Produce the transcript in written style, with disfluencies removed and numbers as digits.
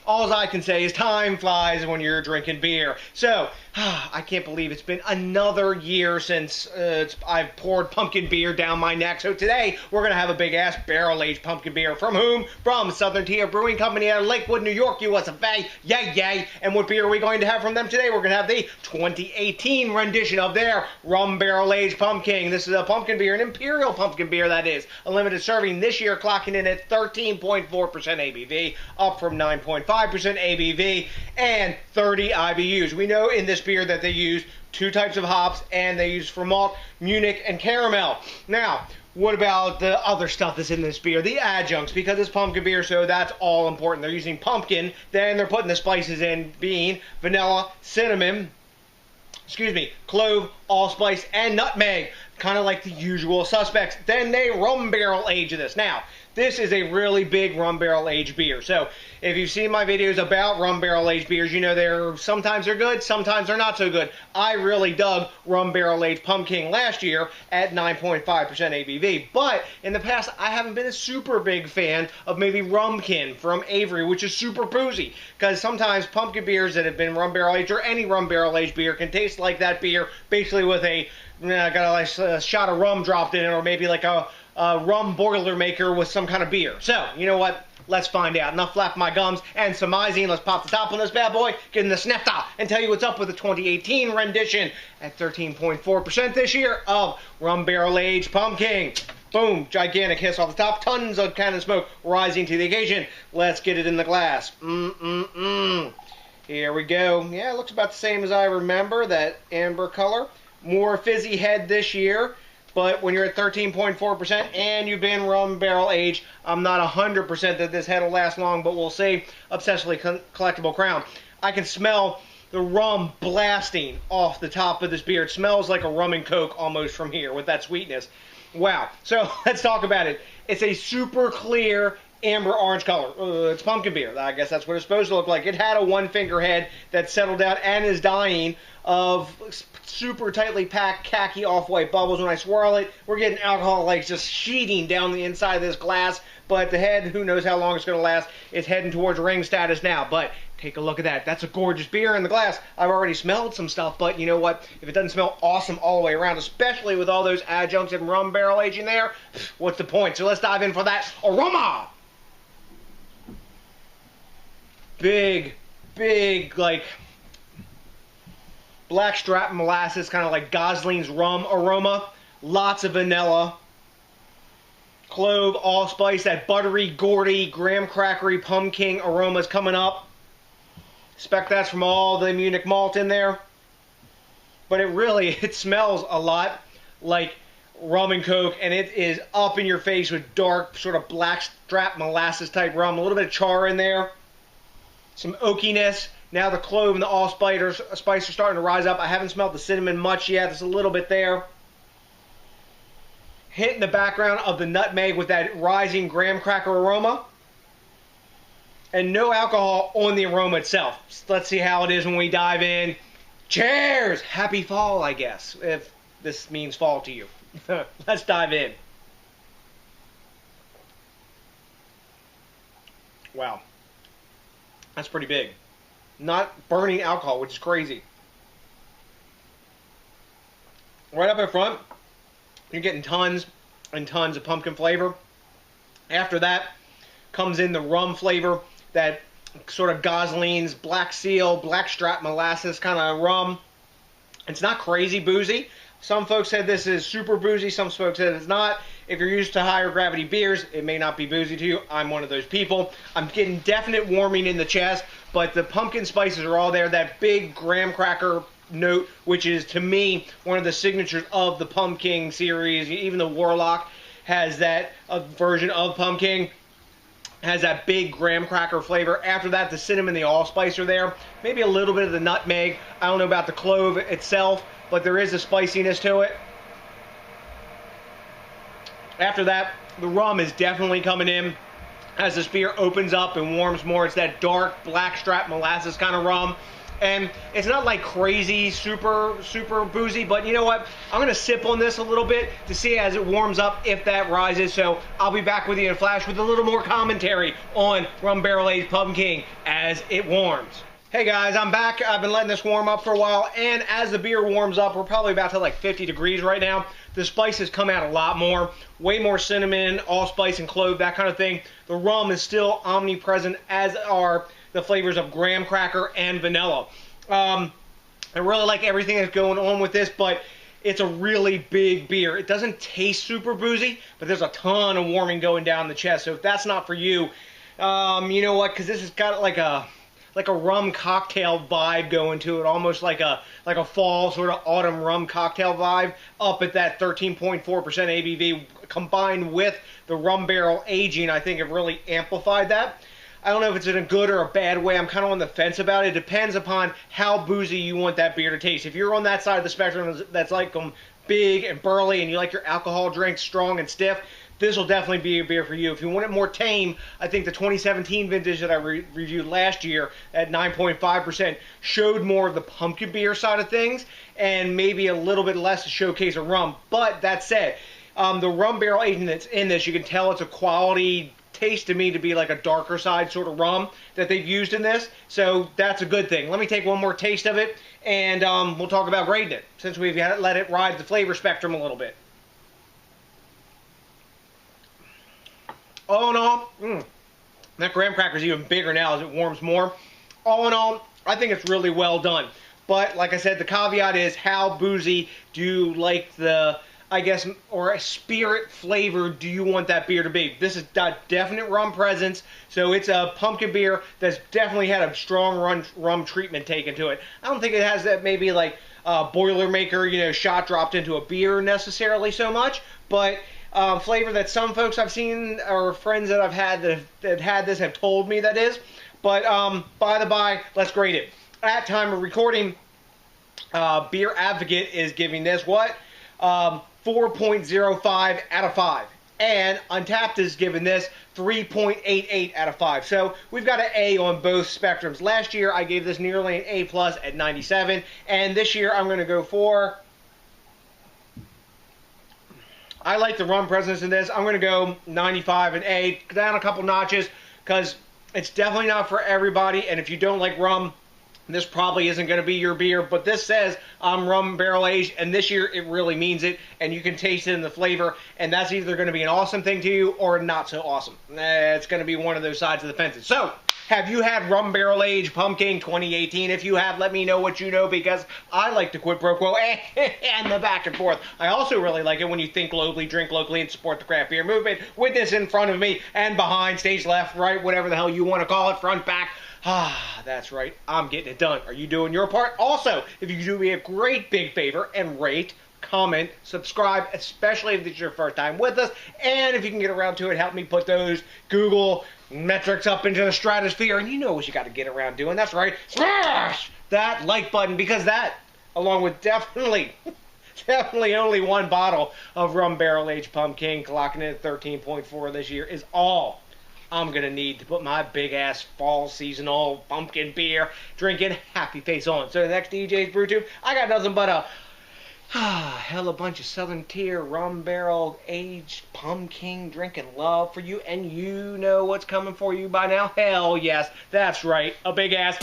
all I can say is time flies when you're drinking beer. So, I can't believe it's been another year since I've poured pumpkin beer down my neck. So today, we're going to have a big-ass barrel-aged pumpkin beer. From whom? From Southern Tier Brewing Company out of Lakewood, New York, USA. Yay, yay. And what beer are we going to have from them today? We're going to have the 2018 rendition of their Rum Barrel Aged Pumking. This is a pumpkin beer, an Imperial Pumpkin beer, that is. A limited serving this year, clocking in at 13.4% ABV, up from 9.5% ABV, and 30 IBUs. We know in this beer that they use two types of hops, and they use for malt, Munich, and caramel. Now, what about the other stuff that's in this beer? The adjuncts, because it's pumpkin beer, so that's all important. They're using pumpkin, then they're putting the spices in, bean, vanilla, cinnamon, clove, allspice, and nutmeg, kind of like the usual suspects. Then they rum barrel age this. Now, this is a really big rum barrel aged beer. So, if you've seen my videos about rum barrel aged beers, you know sometimes they're good, sometimes they're not so good. I really dug Rum Barrel Aged Pumking last year at 9.5% ABV. But in the past, I haven't been a super big fan of maybe Rumking from Avery, which is super boozy. Because sometimes pumpkin beers that have been rum barrel aged, or any rum barrel aged beer, can taste like that beer, basically with got a shot of rum dropped in it, or maybe like a rum Boilermaker with some kind of beer. So, you know what? Let's find out. Enough flapping my gums and surmising. Let's pop the top on this bad boy, get in the snapta, and tell you what's up with the 2018 rendition at 13.4% this year of Rum Barrel Aged Pumking. Boom, gigantic hiss off the top, tons of cannon smoke rising to the occasion. Let's get it in the glass. Here we go. Yeah, it looks about the same as I remember, that amber color. More fizzy head this year. But when you're at 13.4% and you've been rum barrel aged, I'm not 100% that this head will last long, but we'll see. Obsessively collectible crown. I can smell the rum blasting off the top of this beer. It smells like a rum and coke almost from here with that sweetness. Wow. So let's talk about it. It's a super clear amber orange color. It's pumpkin beer. I guess that's what it's supposed to look like. It had a one-finger head that settled out and is dying of super tightly packed khaki off-white bubbles. When I swirl it, we're getting alcohol like just sheeting down the inside of this glass. But the head, who knows how long it's going to last, it's heading towards ring status now. But take a look at that. That's a gorgeous beer in the glass. I've already smelled some stuff, but you know what? If it doesn't smell awesome all the way around, especially with all those adjuncts and rum barrel aging there, what's the point? So let's dive in for that aroma. Big, like blackstrap molasses, kind of like Gosling's rum aroma. Lots of vanilla, clove, allspice, that buttery, gourdy, graham crackery pumpkin aromas coming up. Expect that's from all the Munich malt in there. But it smells a lot like rum and coke, and it is up in your face with dark, sort of blackstrap molasses type rum. A little bit of char in there. Some oakiness. Now the clove and the allspice are starting to rise up. I haven't smelled the cinnamon much yet. There's a little bit there. Hitting the background of the nutmeg with that rising graham cracker aroma. And no alcohol on the aroma itself. Let's see how it is when we dive in. Cheers! Happy fall, I guess, if this means fall to you. Let's dive in. Wow. That's pretty big. Not burning alcohol, which is crazy. Right up in front, you're getting tons and tons of pumpkin flavor. After that comes in the rum flavor, that sort of Gosling's Black Seal, blackstrap molasses kind of rum. It's not crazy boozy. Some folks said this is super boozy. Some folks said it's not. If you're used to higher gravity beers, it may not be boozy to you. I'm one of those people. I'm getting definite warming in the chest, but the pumpkin spices are all there. That big graham cracker note, which is, to me, one of the signatures of the Pumpking series. Even the Warlock has that version of Pumpking. Has that big graham cracker flavor. After that, the cinnamon, the allspice are there. Maybe a little bit of the nutmeg. I don't know about the clove itself, but there is a spiciness to it. After that, the rum is definitely coming in as this beer opens up and warms more. It's that dark blackstrap molasses kind of rum. And it's not like crazy, super boozy, but you know what? I'm going to sip on this a little bit to see as it warms up if that rises. So I'll be back with you in a flash with a little more commentary on Rum Barrel Aged Pumking as it warms. Hey guys, I'm back. I've been letting this warm up for a while, and as the beer warms up, we're probably about to like 50 degrees right now. The spices come out a lot more, way more cinnamon, allspice, and clove, that kind of thing. The rum is still omnipresent, as are the flavors of graham cracker and vanilla. I really like everything that's going on with this, but it's a really big beer. It doesn't taste super boozy, but there's a ton of warming going down the chest. So if that's not for you, you know what? Because this has got like a rum cocktail vibe going to it, almost like a fall sort of autumn rum cocktail vibe up at that 13.4% ABV, combined with the rum barrel aging. I think have really amplified that. I don't know if it's in a good or a bad way. I'm kind of on the fence about it. It depends upon how boozy you want that beer to taste. If you're on that side of the spectrum that's like big and burly and you like your alcohol drinks strong and stiff, this will definitely be a beer for you. If you want it more tame, I think the 2017 vintage that I reviewed last year at 9.5% showed more of the pumpkin beer side of things and maybe a little bit less to showcase a rum. But that said, the rum barrel aging that's in this, you can tell it's a quality taste to me to be like a darker side sort of rum that they've used in this. So that's a good thing. Let me take one more taste of it and we'll talk about grading it since we've let it ride the flavor spectrum a little bit. All in all, that graham cracker is even bigger now as it warms more. All in all, I think it's really well done. But like I said, the caveat is how boozy do you like the, I guess, or a spirit flavor do you want that beer to be? This has got definite rum presence, so it's a pumpkin beer that's definitely had a strong rum treatment taken to it. I don't think it has that maybe like Boilermaker, you know, shot dropped into a beer necessarily so much, but flavor that some folks I've seen or friends that I've had that had this have told me that is. But by the by, let's grade it. At time of recording, Beer Advocate is giving this what? 4.05 out of 5. And Untapped is giving this 3.88 out of 5. So we've got an A on both spectrums. Last year I gave this nearly an A plus at 97. And this year I'm going to go for, I like the rum presence in this. I'm going to go 95 and A, down a couple notches, because it's definitely not for everybody. And if you don't like rum, this probably isn't going to be your beer. But this says I'm rum barrel aged, and this year it really means it. And you can taste it in the flavor. And that's either going to be an awesome thing to you or not so awesome. It's going to be one of those sides of the fence. So, have you had Rum Barrel Aged Pumking 2018? If you have, let me know what you know, because I like the quid pro quo and the back and forth. I also really like it when you think globally, drink locally, and support the craft beer movement. With this in front of me and behind, stage left, right, whatever the hell you want to call it, front, back. That's right. I'm getting it done. Are you doing your part? Also, if you could do me a great big favor and rate, comment, subscribe, especially if this is your first time with us, and if you can get around to it, help me put those Google metrics up into the stratosphere, and you know what you got to get around doing. That's right, smash that like button, because that, along with definitely only one bottle of Rum Barrel Aged Pumking, clocking in at 13.4 this year, is all I'm going to need to put my big-ass fall seasonal pumpkin beer drinking happy face on. So the next DJs BrewTube, I got nothing but a hell a bunch of Southern Tier Rum Barrel Aged Pumking drinking love for you, and you know what's coming for you by now. Hell yes, that's right, a big-ass